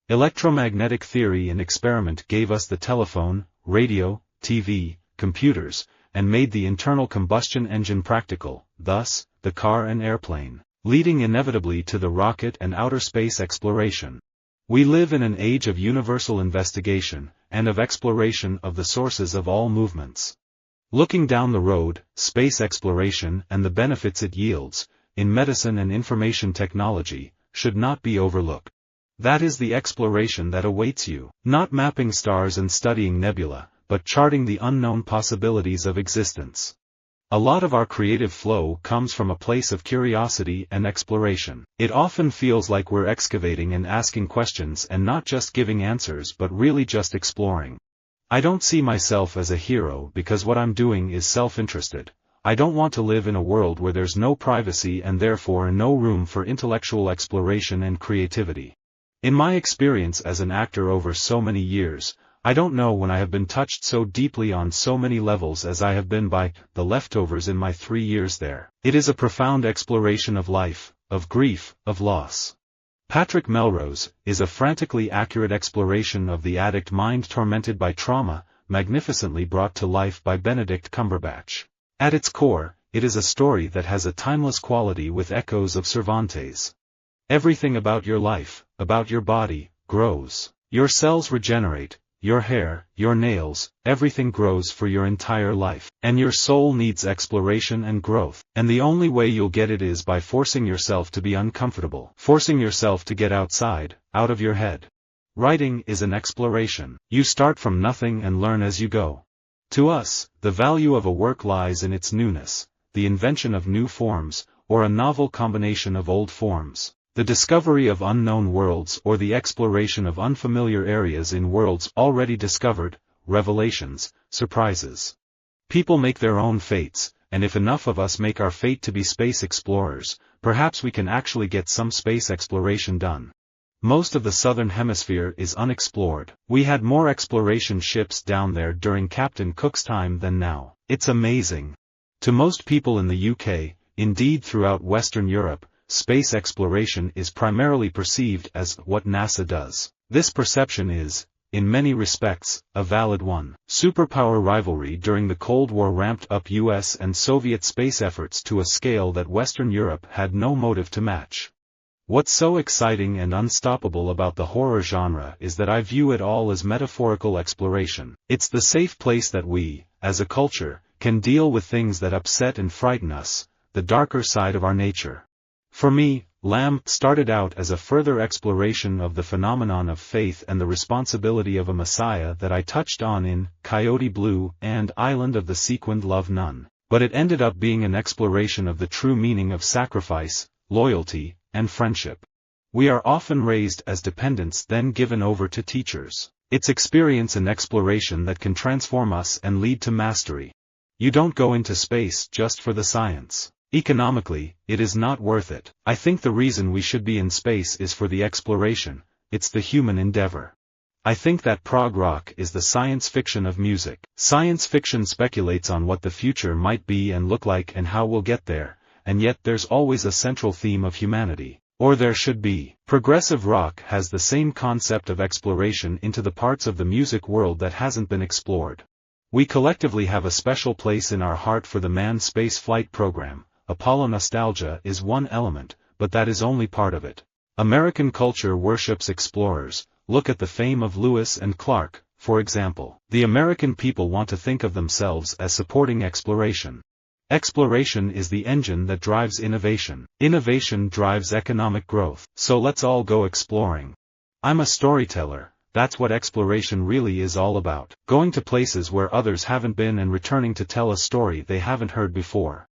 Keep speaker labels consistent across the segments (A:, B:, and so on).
A: Electromagnetic theory and experiment gave us the telephone, radio, TV, computers, and made the internal combustion engine practical, thus, the car and airplane, leading inevitably to the rocket and outer space exploration. We live in an age of universal investigation, and of exploration of the sources of all movements. Looking down the road, space exploration and the benefits it yields, in medicine and information technology, should not be overlooked. That is the exploration that awaits you, not mapping stars and studying nebula, but charting the unknown possibilities of existence. A lot of our creative flow comes from a place of curiosity and exploration. It often feels like we're excavating and asking questions and not just giving answers but really just exploring. I don't see myself as a hero because what I'm doing is self-interested. I don't want to live in a world where there's no privacy and therefore no room for intellectual exploration and creativity. In my experience as an actor over so many years, I don't know when I have been touched so deeply on so many levels as I have been by The Leftovers in my 3 years there. It is a profound exploration of life, of grief, of loss. Patrick Melrose is a frantically accurate exploration of the addict mind tormented by trauma, magnificently brought to life by Benedict Cumberbatch. At its core, it is a story that has a timeless quality with echoes of Cervantes. Everything about your life, about your body, grows. Your cells regenerate, your hair, your nails, everything grows for your entire life. And your soul needs exploration and growth. And the only way you'll get it is by forcing yourself to be uncomfortable. Forcing yourself to get outside, out of your head. Writing is an exploration. You start from nothing and learn as you go. To us, the value of a work lies in its newness, the invention of new forms, or a novel combination of old forms. The discovery of unknown worlds or the exploration of unfamiliar areas in worlds already discovered, revelations, surprises. People make their own fates, and if enough of us make our fate to be space explorers, perhaps we can actually get some space exploration done. Most of the southern hemisphere is unexplored. We had more exploration ships down there during Captain Cook's time than now. It's amazing. To most people in the UK, indeed throughout Western Europe, space exploration is primarily perceived as what NASA does. This perception is, in many respects, a valid one. Superpower rivalry during the Cold War ramped up US and Soviet space efforts to a scale that Western Europe had no motive to match. What's so exciting and unstoppable about the horror genre is that I view it all as metaphorical exploration. It's the safe place that we, as a culture, can deal with things that upset and frighten us, the darker side of our nature. For me, Lamb started out as a further exploration of the phenomenon of faith and the responsibility of a Messiah that I touched on in Coyote Blue and Island of the Sequined Love Nun. But it ended up being an exploration of the true meaning of sacrifice, loyalty, and friendship. We are often raised as dependents then given over to teachers. It's experience and exploration that can transform us and lead to mastery. You don't go into space just for the science. Economically, it is not worth it. I think the reason we should be in space is for the exploration. It's the human endeavor. I think that prog rock is the science fiction of music. Science fiction speculates on what the future might be and look like and how we'll get there, and yet there's always a central theme of humanity. Or there should be. Progressive rock has the same concept of exploration into the parts of the music world that hasn't been explored. We collectively have a special place in our heart for the manned space flight program. Apollo nostalgia is one element, but that is only part of it. American culture worships explorers. Look at the fame of Lewis and Clark, for example. The American people want to think of themselves as supporting exploration. Exploration is the engine that drives innovation. Innovation drives economic growth. So let's all go exploring. I'm a storyteller. That's what exploration really is all about. Going to places where others haven't been and returning to tell a story they haven't heard before.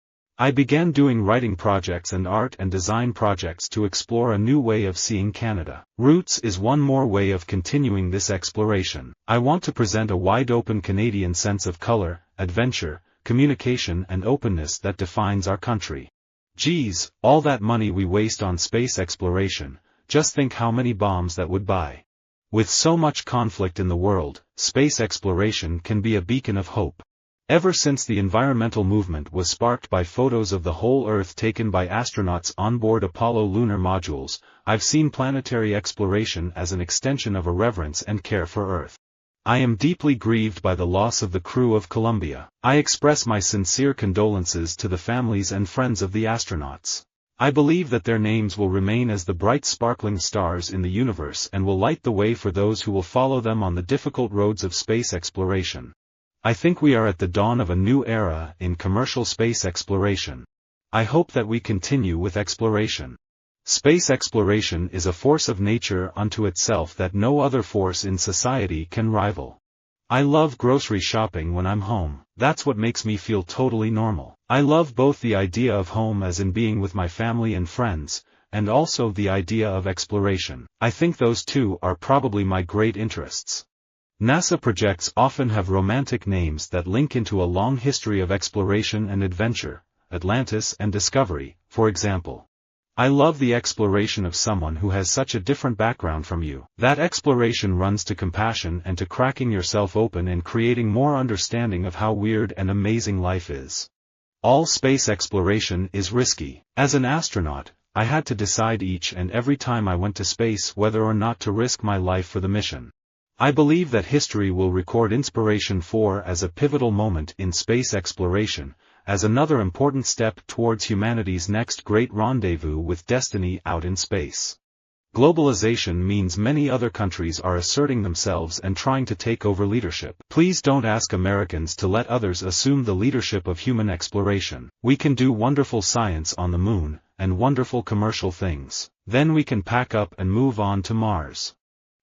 A: I began doing writing projects and art and design projects to explore a new way of seeing Canada. Roots is one more way of continuing this exploration. I want to present a wide-open Canadian sense of color, adventure, communication and openness that defines our country. Geez, all that money we waste on space exploration, just think how many bombs that would buy. With so much conflict in the world, space exploration can be a beacon of hope. Ever since the environmental movement was sparked by photos of the whole Earth taken by astronauts onboard Apollo lunar modules, I've seen planetary exploration as an extension of a reverence and care for Earth. I am deeply grieved by the loss of the crew of Columbia. I express my sincere condolences to the families and friends of the astronauts. I believe that their names will remain as the bright sparkling stars in the universe and will light the way for those who will follow them on the difficult roads of space exploration. I think we are at the dawn of a new era in commercial space exploration. I hope that we continue with exploration. Space exploration is a force of nature unto itself that no other force in society can rival. I love grocery shopping when I'm home. That's what makes me feel totally normal. I love both the idea of home as in being with my family and friends, and also the idea of exploration. I think those two are probably my great interests. NASA projects often have romantic names that link into a long history of exploration and adventure, Atlantis and Discovery, for example. I love the exploration of someone who has such a different background from you. That exploration runs to compassion and to cracking yourself open and creating more understanding of how weird and amazing life is. All space exploration is risky. As an astronaut, I had to decide each and every time I went to space whether or not to risk my life for the mission. I believe that history will record Inspiration 4 as a pivotal moment in space exploration, as another important step towards humanity's next great rendezvous with destiny out in space. Globalization means many other countries are asserting themselves and trying to take over leadership. Please don't ask Americans to let others assume the leadership of human exploration. We can do wonderful science on the moon, and wonderful commercial things. Then we can pack up and move on to Mars.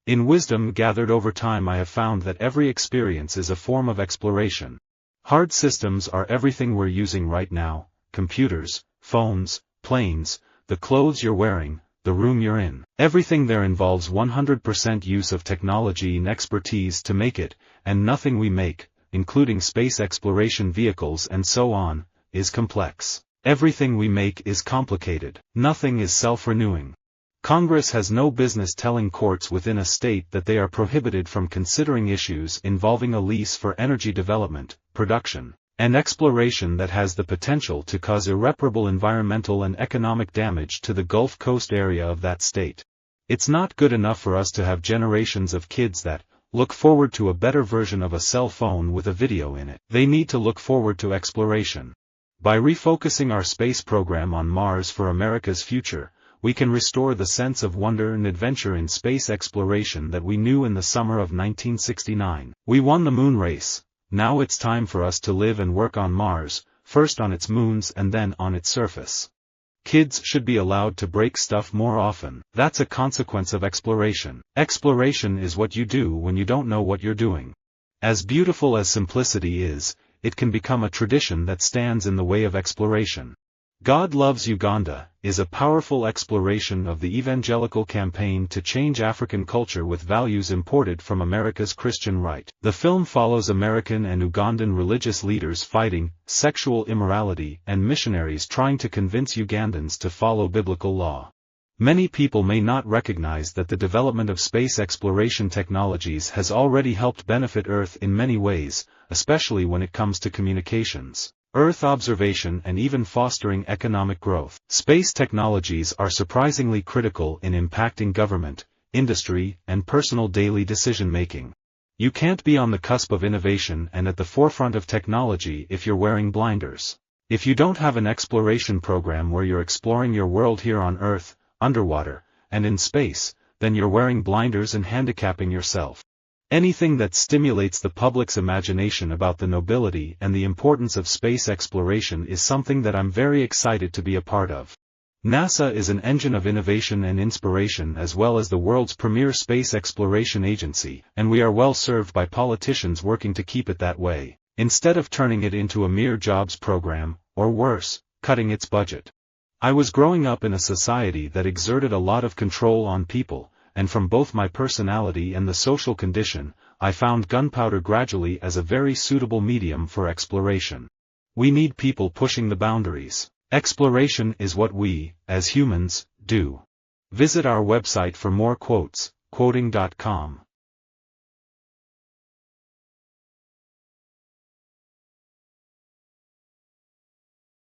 A: In wisdom gathered over time, I have found that every experience is a form of exploration. Hard systems are everything we're using right now: computers, phones, planes, the clothes you're wearing, the room you're in. Everything there involves 100% use of technology and expertise to make it, and nothing we make, including space exploration vehicles and so on, is complex. Everything we make is complicated. Nothing is self-renewing. Congress has no business telling courts within a state that they are prohibited from considering issues involving a lease for energy development, production, and exploration that has the potential to cause irreparable environmental and economic damage to the Gulf Coast area of that state. It's not good enough for us to have generations of kids that look forward to a better version of a cell phone with a video in it. They need to look forward to exploration. By refocusing our space program on Mars for America's future, we can restore the sense of wonder and adventure in space exploration that we knew in the summer of 1969. We won the moon race. Now it's time for us to live and work on Mars, first on its moons and then on its surface. Kids should be allowed to break stuff more often. That's a consequence of exploration. Exploration is what you do when you don't know what you're doing. As beautiful as simplicity is, it can become a tradition that stands in the way of exploration. God Loves Uganda is a powerful exploration of the evangelical campaign to change African culture with values imported from America's Christian right. The film follows American and Ugandan religious leaders fighting sexual immorality and missionaries trying to convince Ugandans to follow biblical law. Many people may not recognize that the development of space exploration technologies has already helped benefit Earth in many ways, especially when it comes to communications, Earth observation, and even fostering economic growth. Space technologies are surprisingly critical in impacting government, industry, and personal daily decision-making. You can't be on the cusp of innovation and at the forefront of technology if you're wearing blinders. If you don't have an exploration program where you're exploring your world here on Earth, underwater, and in space, then you're wearing blinders and handicapping yourself. Anything that stimulates the public's imagination about the nobility and the importance of space exploration is something that I'm very excited to be a part of. NASA is an engine of innovation and inspiration as well as the world's premier space exploration agency, and we are well served by politicians working to keep it that way, instead of turning it into a mere jobs program, or worse, cutting its budget. I was growing up in a society that exerted a lot of control on people, and from both my personality and the social condition, I found gunpowder gradually as a very suitable medium for exploration. We need people pushing the boundaries. Exploration is what we, as humans, do. Visit our website for more quotes, quoting.com.